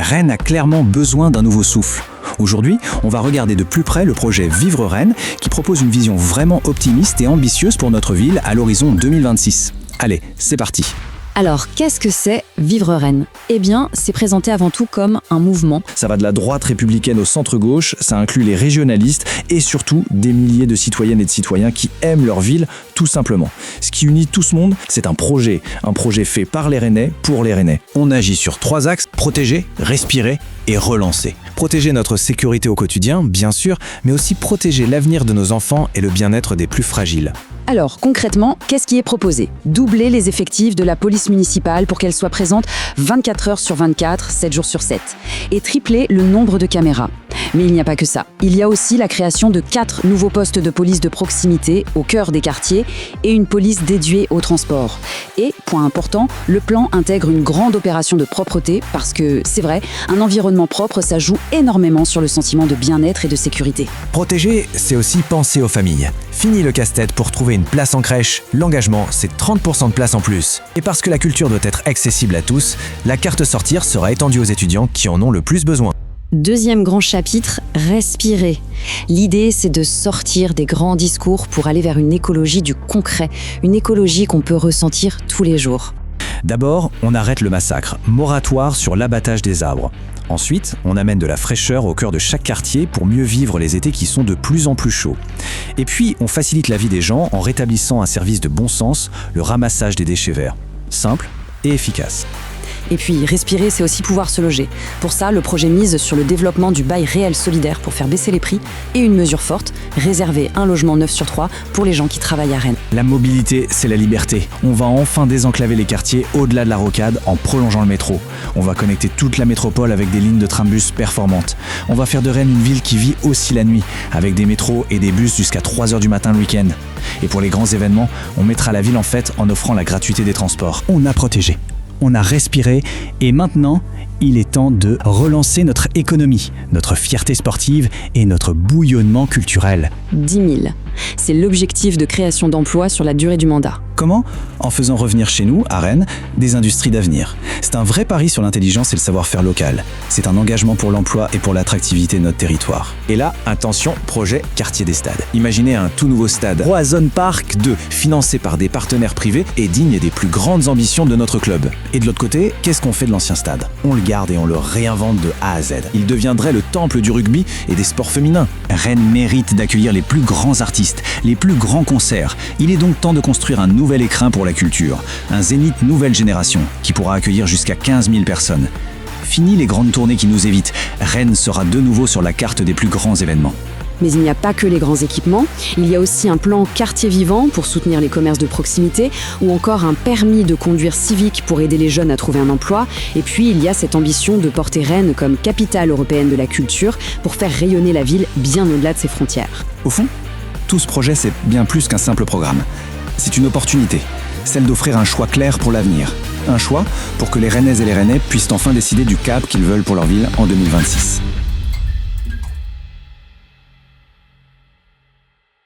Rennes a clairement besoin d'un nouveau souffle. Aujourd'hui, on va regarder de plus près le projet Vivre Rennes qui propose une vision vraiment optimiste et ambitieuse pour notre ville à l'horizon 2026. Allez, c'est parti. Alors, qu'est-ce que c'est Vivre Rennes ? Eh bien, c'est présenté avant tout comme un mouvement. Ça va de la droite républicaine au centre-gauche, ça inclut les régionalistes et surtout des milliers de citoyennes et de citoyens qui aiment leur ville, tout simplement. Ce qui unit tout ce monde, c'est un projet fait par les Rennais pour les Rennais. On agit sur 3 axes, protéger, respirer et relancer. Protéger notre sécurité au quotidien, bien sûr, mais aussi protéger l'avenir de nos enfants et le bien-être des plus fragiles. Alors, concrètement, qu'est-ce qui est proposé ? Doubler les effectifs de la police municipale pour qu'elle soit présente 24 heures sur 24, 7 jours sur 7. Et tripler le nombre de caméras. Mais il n'y a pas que ça. Il y a aussi la création de 4 nouveaux postes de police de proximité au cœur des quartiers et une police dédiée au transport. Et, point important, le plan intègre une grande opération de propreté parce que, c'est vrai, un environnement propre, ça joue énormément sur le sentiment de bien-être et de sécurité. Protéger, c'est aussi penser aux familles. Fini le casse-tête pour trouver une place en crèche. L'engagement, c'est 30% de place en plus. Et parce que la culture doit être accessible à tous, la carte sortir sera étendue aux étudiants qui en ont le plus besoin. Deuxième grand chapitre, respirer. L'idée, c'est de sortir des grands discours pour aller vers une écologie du concret, une écologie qu'on peut ressentir tous les jours. D'abord, on arrête le massacre, moratoire sur l'abattage des arbres. Ensuite, on amène de la fraîcheur au cœur de chaque quartier pour mieux vivre les étés qui sont de plus en plus chauds. Et puis, on facilite la vie des gens en rétablissant un service de bon sens, le ramassage des déchets verts. Simple et efficace. Et puis, respirer, c'est aussi pouvoir se loger. Pour ça, le projet mise sur le développement du bail réel solidaire pour faire baisser les prix et une mesure forte, réserver un logement 9 sur 3 pour les gens qui travaillent à Rennes. La mobilité, c'est la liberté. On va enfin désenclaver les quartiers au-delà de la rocade en prolongeant le métro. On va connecter toute la métropole avec des lignes de train-bus performantes. On va faire de Rennes une ville qui vit aussi la nuit, avec des métros et des bus jusqu'à 3h du matin le week-end. Et pour les grands événements, on mettra la ville en fête en offrant la gratuité des transports. On a protégé. On a respiré et maintenant, il est temps de relancer notre économie, notre fierté sportive et notre bouillonnement culturel. 10 000. C'est l'objectif de création d'emplois sur la durée du mandat. Comment ? En faisant revenir chez nous, à Rennes, des industries d'avenir. C'est un vrai pari sur l'intelligence et le savoir-faire local. C'est un engagement pour l'emploi et pour l'attractivité de notre territoire. Et là, attention, projet Quartier des Stades. Imaginez un tout nouveau stade, Roazhon Park 2, financé par des partenaires privés et digne des plus grandes ambitions de notre club. Et de l'autre côté, qu'est-ce qu'on fait de l'ancien stade ? On le garde et on le réinvente de A à Z. Il deviendrait le temple du rugby et des sports féminins. Rennes mérite d'accueillir les plus grands artistes, les plus grands concerts. Il est donc temps de construire un nouvel écrin pour la culture, un zénith nouvelle génération qui pourra accueillir jusqu'à 15 000 personnes. Fini les grandes tournées qui nous évitent, Rennes sera de nouveau sur la carte des plus grands événements. Mais il n'y a pas que les grands équipements, il y a aussi un plan quartier vivant pour soutenir les commerces de proximité ou encore un permis de conduire civique pour aider les jeunes à trouver un emploi. Et puis il y a cette ambition de porter Rennes comme capitale européenne de la culture pour faire rayonner la ville bien au-delà de ses frontières. Au fond, tout ce projet, c'est bien plus qu'un simple programme. C'est une opportunité, celle d'offrir un choix clair pour l'avenir. Un choix pour que les Rennaises et les Rennais puissent enfin décider du cap qu'ils veulent pour leur ville en 2026.